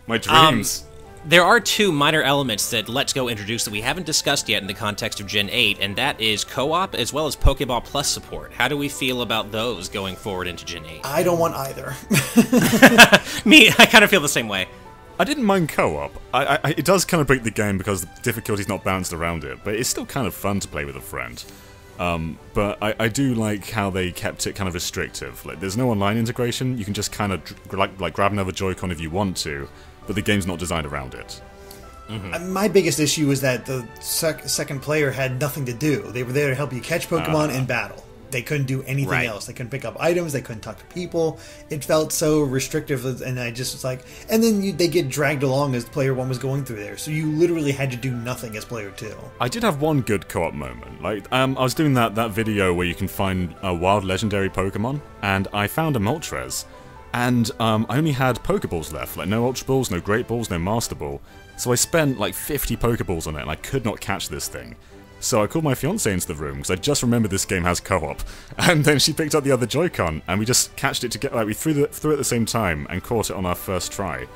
My dreams. There are two minor elements that Let's Go introduced that we haven't discussed yet in the context of Gen 8, and that is co-op as well as Pokeball Plus support. How do we feel about those going forward into Gen 8? I don't want either. I kind of feel the same way. I didn't mind co-op. It does kind of break the game because the difficulty's not balanced around it, but it's still kind of fun to play with a friend. But I do like how they kept it kind of restrictive. Like, there's no online integration. You can just kind of like grab another Joy-Con if you want to, but the game's not designed around it. My biggest issue was that the second player had nothing to do. They were there to help you catch Pokemon in battle. They couldn't do anything else. They couldn't pick up items. They couldn't talk to people. It felt so restrictive, and I just was like... And then they get dragged along as player 1 was going through there, so you literally had to do nothing as player 2. I did have one good co-op moment. Like, I was doing that video where you can find wild legendary Pokemon, and I found a Moltres. And I only had Pokeballs left, like no Ultra Balls, no Great Balls, no Master Ball. So I spent like 50 Pokeballs on it, and I could not catch this thing. So I called my fiancée into the room, because I just remembered this game has co-op. And then she picked up the other Joy-Con, and we just catched it together. Like, we threw it at the same time, and caught it on our first try.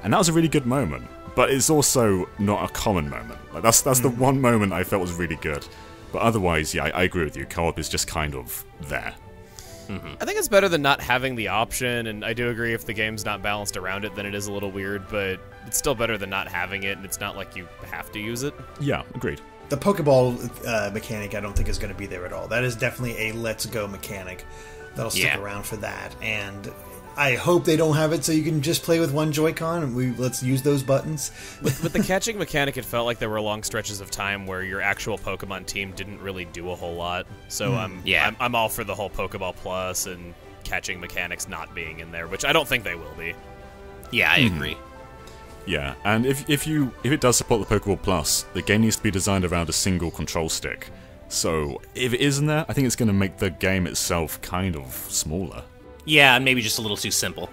And that was a really good moment. But it's also not a common moment. Like, that's the one moment I felt was really good. But otherwise, yeah, I agree with you. Co-op is just kind of there. I think it's better than not having the option, and I do agree if the game's not balanced around it, then it is a little weird, but it's still better than not having it, and it's not like you have to use it. Yeah, agreed. The Pokeball mechanic I don't think is going to be there at all. That is definitely a Let's Go mechanic. That'll stick around for that, and I hope they don't have it so you can just play with one Joy-Con and let's use those buttons. With the catching mechanic, it felt like there were long stretches of time where your actual Pokemon team didn't really do a whole lot. So I'm all for the whole Pokeball Plus and catching mechanics not being in there, which I don't think they will be. Yeah, I agree. Yeah, and if it does support the Pokeball Plus, the game needs to be designed around a single control stick. So if it is in there, I think it's going to make the game itself kind of smaller. Yeah, and maybe just a little too simple.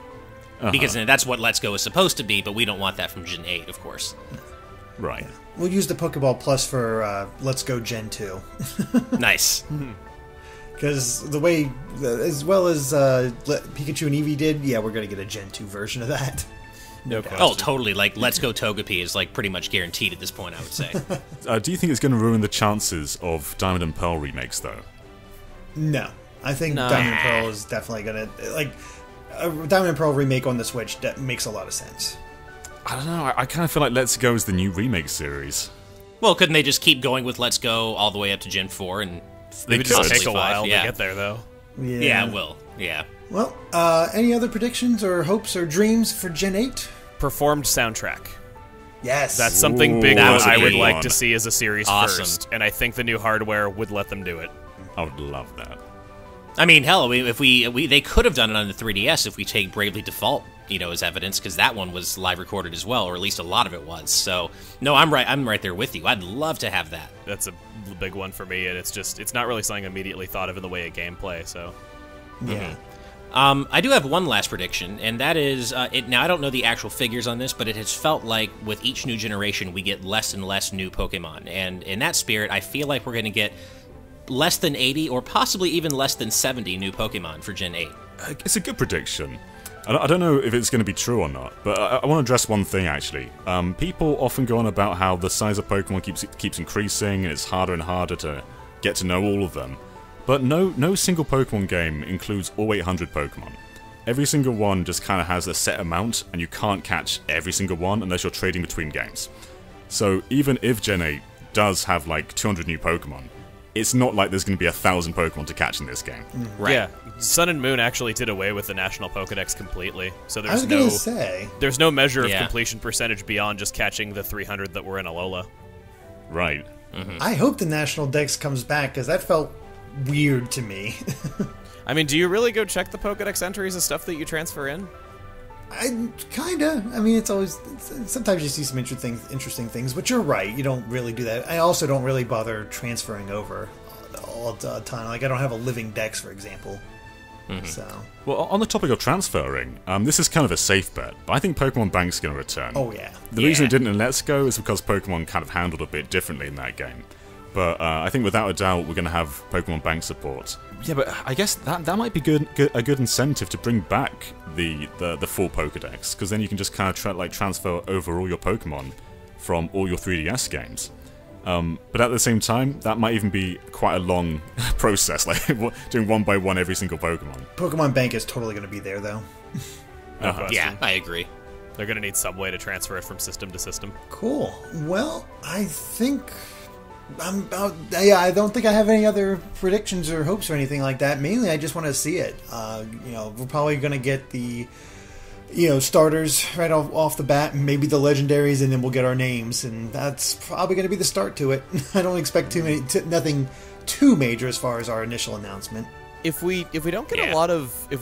Because that's what Let's Go is supposed to be, but we don't want that from Gen 8, of course. Right. Yeah. We'll use the Pokeball Plus for Let's Go Gen 2. Nice. Because the way, as well as Pikachu and Eevee did, yeah, we're going to get a Gen 2 version of that. No question. Oh, totally. Like, Let's Go Togepi is like pretty much guaranteed at this point, I would say. Do you think it's going to ruin the chances of Diamond and Pearl remakes, though? No. I think Diamond and Pearl is definitely going to... Like, a Diamond and Pearl remake on the Switch, that makes a lot of sense. I don't know. I kind of feel like Let's Go is the new remake series. Well, couldn't they just keep going with Let's Go all the way up to Gen 4? And they would just take a while to get there, though. Yeah, it will. Yeah. Well, any other predictions or hopes or dreams for Gen 8? Performed soundtrack. Yes. That's something big that I would like one. to see as a series first, and I think the new hardware would let them do it. I would love that. I mean, hell, if they could have done it on the 3DS if we take Bravely Default, as evidence, because that one was live recorded as well, or at least a lot of it was. So, no, I'm right there with you. I'd love to have that. That's a big one for me, and it's not really something I immediately thought of in the way of gameplay. So, yeah. I do have one last prediction, and that is, now I don't know the actual figures on this, but it has felt like with each new generation we get less and less new Pokemon, and in that spirit, I feel like we're going to get less than 80 or possibly even less than 70 new Pokemon for Gen 8. It's a good prediction. I don't know if it's going to be true or not, but I want to address one thing, actually. People often go on about how the size of Pokemon keeps increasing, and it's harder and harder to get to know all of them. But no single Pokemon game includes all 800 Pokemon. Every single one just kind of has a set amount, and you can't catch every single one unless you're trading between games. So even if Gen 8 does have like 200 new Pokemon, it's not like there's going to be 1,000 Pokemon to catch in this game. Right. Yeah, Sun and Moon actually did away with the National Pokedex completely, so there's there's no measure of completion percentage beyond just catching the 300 that were in Alola. Right. I hope the National Dex comes back, because that felt weird to me. I mean, do you really go check the Pokedex entries of stuff that you transfer in? Kinda. I mean, sometimes you see some interesting things, but you're right. You don't really do that. I also don't really bother transferring over all the time. Like, I don't have a living Dex, for example. So. Well, on the topic of transferring, this is kind of a safe bet, but I think Pokemon Bank's going to return. Oh, yeah. The reason it didn't in Let's Go is because Pokemon kind of handled a bit differently in that game. but I think without a doubt we're going to have Pokemon Bank support. Yeah, but I guess that might be a good incentive to bring back the full Pokedex, because then you can just kind of transfer over all your Pokemon from all your 3DS games. But at the same time, that might even be quite a long process, like doing one by one every single Pokemon. Pokemon Bank is totally going to be there, though. Yeah, I agree. They're going to need some way to transfer it from system to system. Cool. Well, I think I don't think I have any other predictions or hopes or anything like that. Mainly, I just want to see it. We're probably going to get the starters right off the bat, and maybe the legendaries, and then we'll get our names, and that's probably going to be the start to it. I don't expect nothing too major as far as our initial announcement. If we don't get a lot of new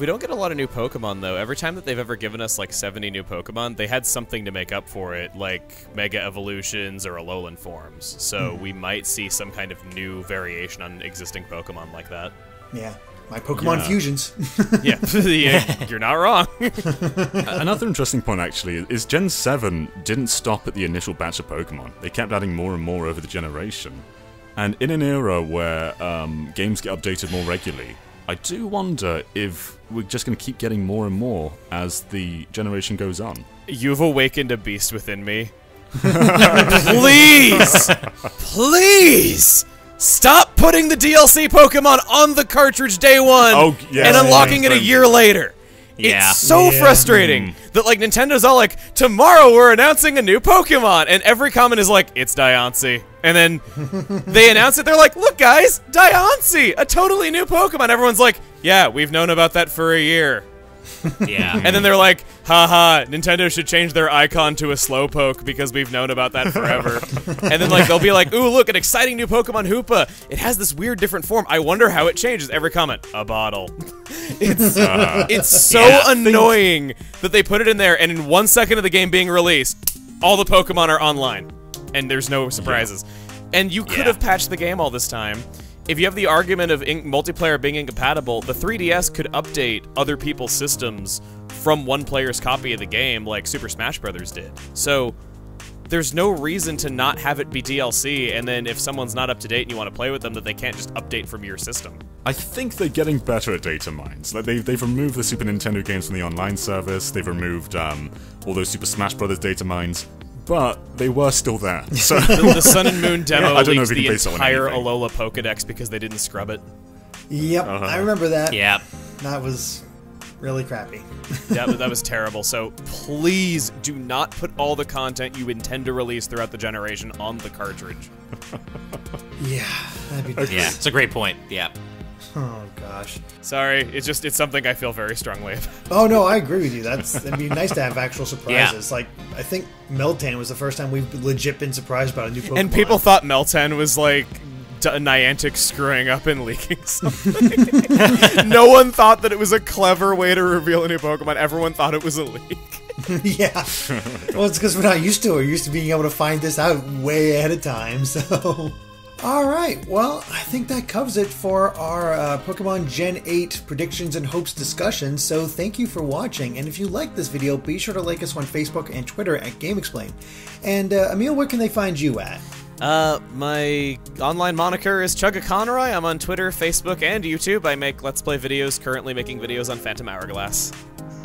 Pokemon though, every time that they've ever given us like 70 new Pokemon, they had something to make up for it, like Mega Evolutions or Alolan forms. So we might see some kind of new variation on existing Pokemon like that. Yeah. My Pokemon fusions. Yeah, you're not wrong. Another interesting point, actually, is Gen 7 didn't stop at the initial batch of Pokemon. They kept adding more and more over the generation. And in an era where games get updated more regularly, I do wonder if we're just going to keep getting more and more as the generation goes on. You've awakened a beast within me. Please! Stop putting the DLC Pokemon on the cartridge day one and unlocking it a year later. Yeah. It's so frustrating that like Nintendo's all like, tomorrow we're announcing a new Pokemon, and every comment is like, it's Diancie. And then they announce it, they're like, look guys, Diancie, a totally new Pokemon. Everyone's like, yeah, we've known about that for a year. Yeah. And then they're like, haha, Nintendo should change their icon to a Slowpoke because we've known about that forever. And then like they'll be like, ooh, look, an exciting new Pokemon Hoopa. It has this weird different form. I wonder how it changes. Every comment, a bottle. It's so annoying that they put it in there, and in 1 second of the game being released, all the Pokemon are online. And there's no surprises. And you could have patched the game all this time. If you have the argument of multiplayer being incompatible, the 3DS could update other people's systems from one player's copy of the game like Super Smash Bros. Did. So there's no reason to not have it be DLC, and then if someone's not up to date and you want to play with them, that they can't just update from your system. I think they're getting better at data mines. Like they've removed the Super Nintendo games from the online service, they've removed all those Super Smash Bros. Data mines, but they were still there. So the Sun and Moon demo leaked the entire anything. Alola Pokedex because they didn't scrub it. Yep, I remember that. Yeah. That was really crappy. That was terrible. So please do not put all the content you intend to release throughout the generation on the cartridge. Yeah, that'd be nice. Yeah, it's a great point. Yeah. Oh gosh. Sorry, it's something I feel very strongly about. Oh no, I agree with you. It'd be nice to have actual surprises. Like I think Meltan was the first time we've legit been surprised about a new Pokemon. And people thought Meltan was like Niantic screwing up and leaking something. No one thought that it was a clever way to reveal a new Pokemon. Everyone thought it was a leak. Yeah. Well, it's because we're not used to it. We're used to being able to find this out way ahead of time. So. Alright, well, I think that covers it for our Pokemon Gen 8 predictions and hopes discussion, so thank you for watching, and if you liked this video, be sure to like us on Facebook and Twitter at GameXplain. And, Emil, where can they find you at? My online moniker is Chuggaaconroy. I'm on Twitter, Facebook, and YouTube. I make Let's Play videos, currently making videos on Phantom Hourglass.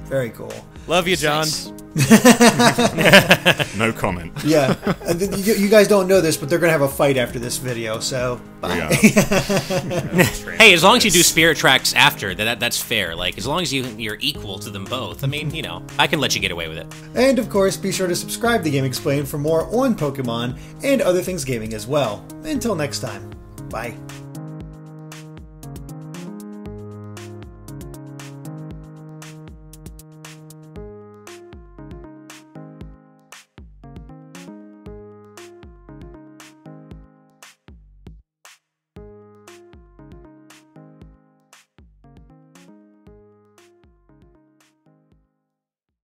Very cool. Love you, John. No comment. Yeah. You guys don't know this, but they're going to have a fight after this video, so bye. Hey, as long as you do Spirit Tracks after, that's fair. Like, as long as you're equal to them both, I mean, I can let you get away with it. And, of course, be sure to subscribe to GameXplain for more on Pokemon and other things gaming as well. Until next time, bye.